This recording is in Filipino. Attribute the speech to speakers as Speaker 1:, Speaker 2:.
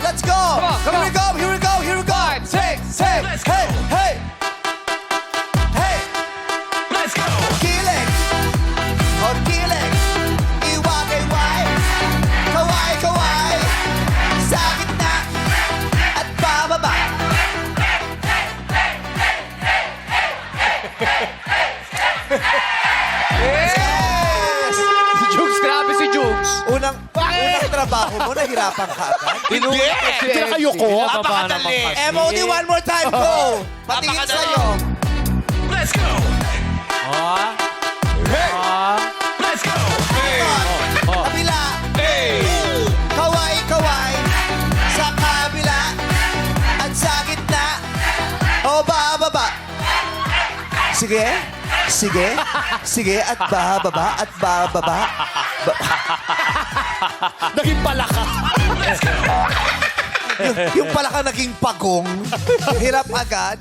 Speaker 1: Let's go.
Speaker 2: Come on.
Speaker 1: Here we go. Here we go. Here we go.
Speaker 2: 5, 6, 7, let's go.
Speaker 1: Hey, hey. Hey.
Speaker 2: Let's go.
Speaker 1: Kilig. O kilig. Iwag-iway. Kaway-kaway. Sa gitna. At bababa. Yes!
Speaker 2: Si Jukes, grabe si Jukes.
Speaker 1: Unang trabaho mo, nahirapan ka agad.
Speaker 3: Hindi kayo ko.
Speaker 4: Napakadali.
Speaker 1: MOD, one more time, go! Patingin sa'yo.
Speaker 2: Let's go.
Speaker 3: Hey!
Speaker 2: Let's go.
Speaker 1: Kabila.
Speaker 3: Hey!
Speaker 1: Kaway-kaway. Sa kabila. At sa gitna. O bababa. Sige. Sige. Sige. At bababa. At bababa.
Speaker 3: Naging palaka.
Speaker 1: Yung pala ka naging pagong. Hirap agad.